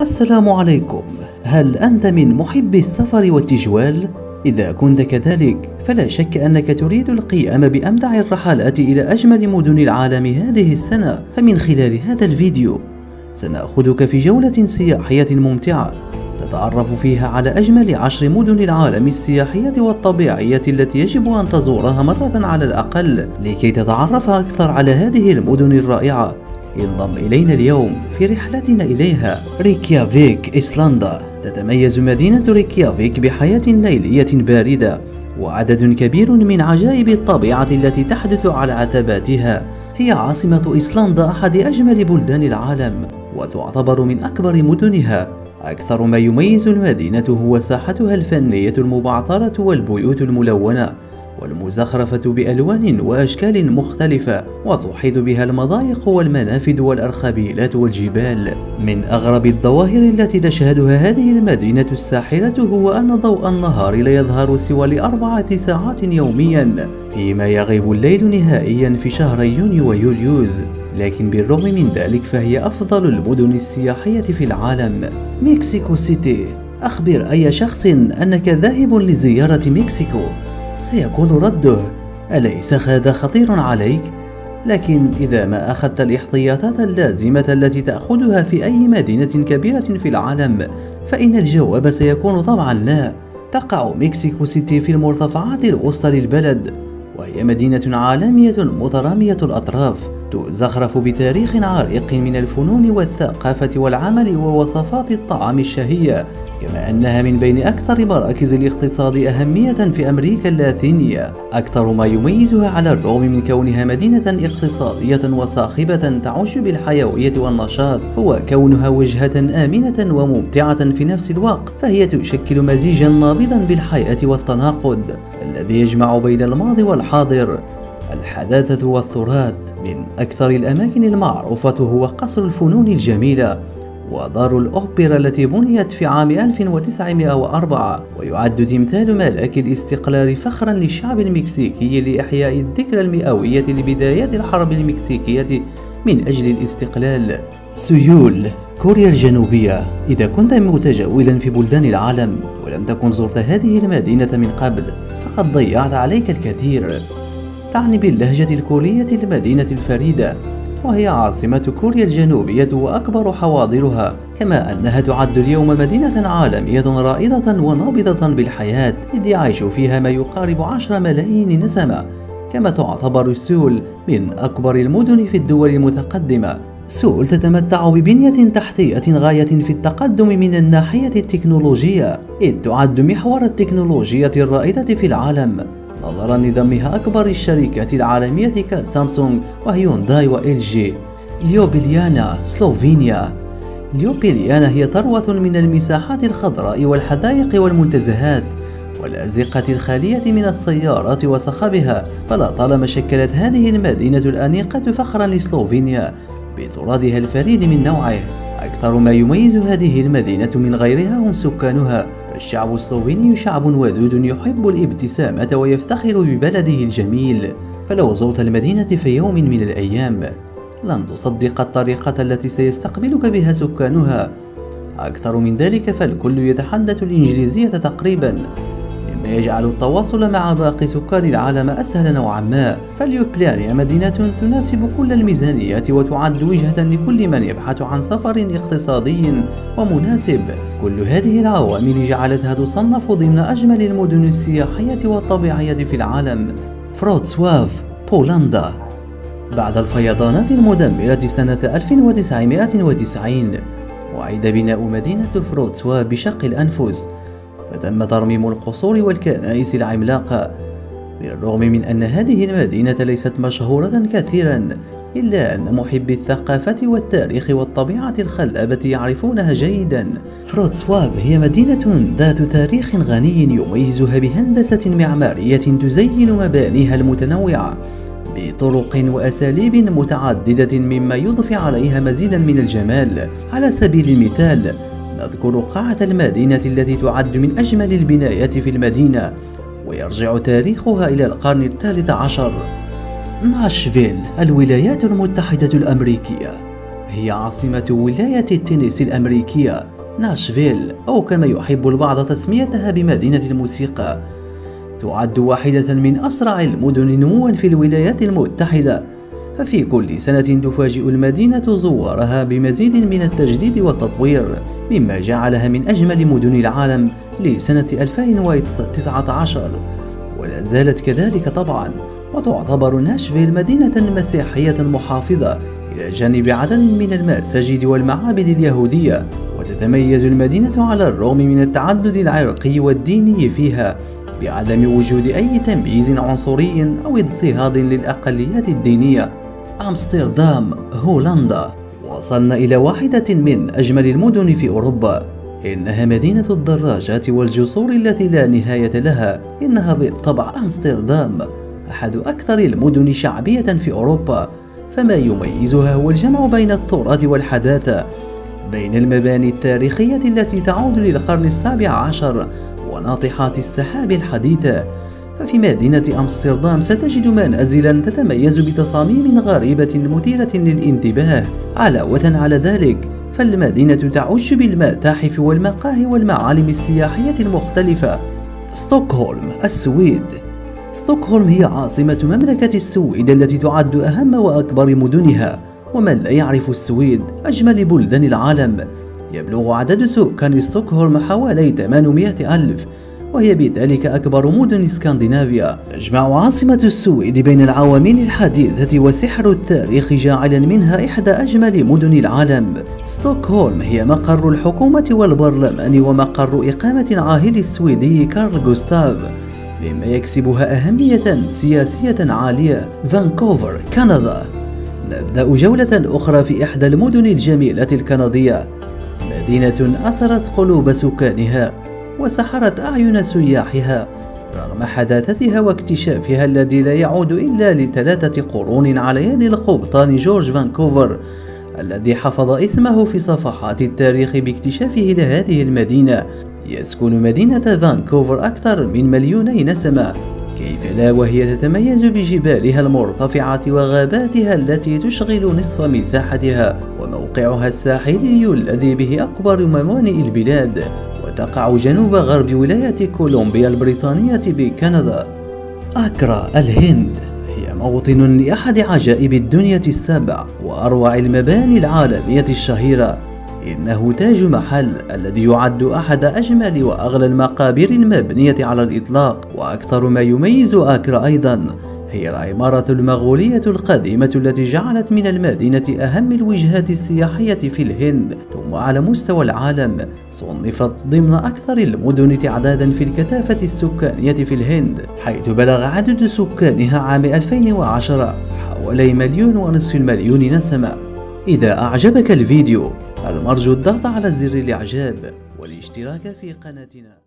السلام عليكم. هل أنت من محبي السفر والتجوال؟ إذا كنت كذلك فلا شك أنك تريد القيام بأمتع الرحلات إلى أجمل مدن العالم هذه السنة. فمن خلال هذا الفيديو سنأخذك في جولة سياحية ممتعة تتعرف فيها على أجمل 10 مدن العالم السياحية والطبيعية التي يجب أن تزورها مرة على الأقل. لكي تتعرف أكثر على هذه المدن الرائعة انضم إلينا اليوم في رحلتنا إليها ريكيافيك، إيسلندا. تتميز مدينة ريكيافيك بحياة ليلية باردة وعدد كبير من عجائب الطبيعة التي تحدث على عتباتها. هي عاصمة إيسلندا، أحد أجمل بلدان العالم وتعتبر من أكبر مدنها. أكثر ما يميز المدينة هو ساحتها الفنية المبعثرة والبيوت الملونة والمزخرفة بألوان وأشكال مختلفة، وتحيط بها المضايق والمنافذ والأرخبيلات والجبال. من أغرب الظواهر التي تشهدها هذه المدينة الساحرة هو أن ضوء النهار لا يظهر سوى ل4 ساعات يوميا، فيما يغيب الليل نهائيا في شهري يونيو ويوليوز. لكن بالرغم من ذلك فهي أفضل المدن السياحية في العالم. مكسيكو سيتي. أخبر أي شخص أنك ذاهب لزيارة مكسيكو سيكون رده: أليس هذا خطير عليك؟ لكن إذا ما أخذت الاحتياطات اللازمة التي تأخذها في أي مدينة كبيرة في العالم فإن الجواب سيكون طبعا لا. تقع مكسيكو سيتي في المرتفعات الوسطى للبلد، وهي مدينة عالمية مترامية الأطراف تزخرف بتاريخ عريق من الفنون والثقافة والعمل ووصفات الطعام الشهية، كما أنها من بين أكثر مراكز الاقتصاد أهمية في أمريكا اللاتينية. أكثر ما يميزها على الرغم من كونها مدينة اقتصادية وصاخبة تعج بالحيوية والنشاط هو كونها وجهة آمنة وممتعة في نفس الوقت، فهي تشكل مزيجا نابضا بالحياة والتناقض الذي يجمع بين الماضي والحاضر، الحداثة والتراث. من أكثر الأماكن المعروفة هو قصر الفنون الجميلة ودار الأوبرا التي بنيت في عام 1904، ويعد تمثال ملاك الاستقلال فخرا للشعب المكسيكي لإحياء الذكرى المئوية لبدايات الحرب المكسيكية من أجل الاستقلال. سيول، كوريا الجنوبية. إذا كنت متجولا في بلدان العالم ولم تكن زرت هذه المدينة من قبل فقد ضيعت عليك الكثير. تعني باللهجة الكورية المدينة الفريدة، وهي عاصمة كوريا الجنوبية وأكبر حواضرها، كما أنها تعد اليوم مدينة عالمية رائدة ونابضة بالحياة، إذ يعيش فيها ما يقارب 10 ملايين نسمة. كما تعتبر سول من أكبر المدن في الدول المتقدمة. سول تتمتع ببنية تحتية غاية في التقدم من الناحية التكنولوجية، إذ تعد محور التكنولوجيا الرائدة في العالم، نظرا لضمها أكبر الشركات العالمية كسامسونج وهيونداي وإل جي. ليوبليانا، سلوفينيا. ليوبليانا هي ثروة من المساحات الخضراء والحدائق والمنتزهات والأزقة الخالية من السيارات وصخبها، فلطالما شكلت هذه المدينة الأنيقة فخرا لسلوفينيا بتراثها الفريد من نوعه. أكثر ما يميز هذه المدينة من غيرها هم سكانها، فالشعب السلوفيني شعب ودود يحب الابتسامة ويفتخر ببلده الجميل. فلو زرت المدينة في يوم من الأيام لن تصدق الطريقة التي سيستقبلك بها سكانها. أكثر من ذلك فالكل يتحدث الإنجليزية تقريبا، مما يجعل التواصل مع باقي سكان العالم أسهل نوعا ما. فليوبليانا مدينة تناسب كل الميزانيات وتعد وجهة لكل من يبحث عن سفر اقتصادي ومناسب. كل هذه العوامل جعلتها تصنف ضمن أجمل المدن السياحية والطبيعية في العالم. فروتسواف، بولندا. بعد الفيضانات المدمرة سنة 1990 وعيد بناء مدينة فروتسواف بشق الأنفس، فتم ترميم القصور والكنائس العملاقة. بالرغم من أن هذه المدينة ليست مشهورة كثيرا، إلا أن محبي الثقافة والتاريخ والطبيعة الخلابة يعرفونها جيدا. فروتسواف هي مدينة ذات تاريخ غني يميزها بهندسة معمارية تزين مبانيها المتنوعة بطرق وأساليب متعددة، مما يضفي عليها مزيدا من الجمال. على سبيل المثال نذكر قاعة المدينة التي تعد من أجمل البنايات في المدينة، ويرجع تاريخها إلى القرن ال13. ناشفيل، الولايات المتحدة الأمريكية. هي عاصمة ولاية التينيسي الأمريكية ناشفيل، أو كما يحب البعض تسميتها بمدينة الموسيقى. تعد واحدة من أسرع المدن نمواً في الولايات المتحدة، ففي كل سنة تفاجئ المدينة زوارها بمزيد من التجديد والتطوير، مما جعلها من أجمل مدن العالم لسنة 2019، ولا زالت كذلك طبعاً. وتعتبر ناشفيل مدينة مسيحية محافظة إلى جانب عدد من المساجد والمعابد اليهودية، وتتميز المدينة على الرغم من التعدد العرقي والديني فيها بعدم وجود أي تمييز عنصري أو اضطهاد للأقليات الدينية. أمستردام، هولندا. وصلنا إلى واحدة من أجمل المدن في أوروبا، إنها مدينة الدراجات والجسور التي لا نهاية لها. إنها بالطبع أمستردام أحد أكثر المدن شعبية في أوروبا، فما يميزها هو الجمع بين التراث والحداثة، بين المباني التاريخية التي تعود للقرن ال17 وناطحات السحاب الحديثة. ففي مدينة أمستردام ستجد منازلا تتميز بتصاميم غريبة مثيرة للانتباه. علاوة على ذلك، فالمدينة تعج بالمتاحف والمقاهي والمعالم السياحية المختلفة. ستوكهولم، السويد. ستوكهولم هي عاصمة مملكة السويد التي تعد أهم وأكبر مدنها. ومن لا يعرف السويد أجمل بلدان العالم، يبلغ عدد سكان ستوكهولم حوالي 800 ألف، وهي بذلك أكبر مدن اسكندنافيا. تجمع عاصمة السويد بين العوامل الحديثة وسحر التاريخ، جاعلا منها إحدى أجمل مدن العالم. ستوكهولم هي مقر الحكومة والبرلمان ومقر إقامة عاهل السويدي كارل غوستاف، مما يكسبها أهمية سياسية عالية. فانكوفر، كندا. نبدأ جولة أخرى في إحدى المدن الجميلة الكندية، مدينة أسرت قلوب سكانها وسحرت أعين سياحها رغم حداثتها واكتشافها الذي لا يعود إلا ل3 قرون على يد القبطان جورج فانكوفر، الذي حفظ اسمه في صفحات التاريخ باكتشافه لهذه المدينة. يسكن مدينة فانكوفر أكثر من 2,000,000 نسمة، كيف لا، وهي تتميز بجبالها المرتفعة وغاباتها التي تشغل نصف مساحتها، وموقعها الساحلي الذي به أكبر موانئ البلاد، وتقع جنوب غرب ولاية كولومبيا البريطانية بكندا. أكرا، الهند. هي موطن لأحد عجائب الدنيا ال7 وأروع المباني العالمية الشهيرة. إنه تاج محل الذي يعد أحد أجمل وأغلى المقابر المبنية على الإطلاق. وأكثر ما يميز أكرا أيضا هي العمارة المغولية القديمة التي جعلت من المدينة أهم الوجهات السياحية في الهند، ثم على مستوى العالم صنفت ضمن أكثر المدن تعدادا في الكثافة السكانية في الهند، حيث بلغ عدد سكانها عام 2010 حوالي 1,500,000 نسمة. إذا أعجبك الفيديو، المرجو الضغط على زر الإعجاب والاشتراك في قناتنا.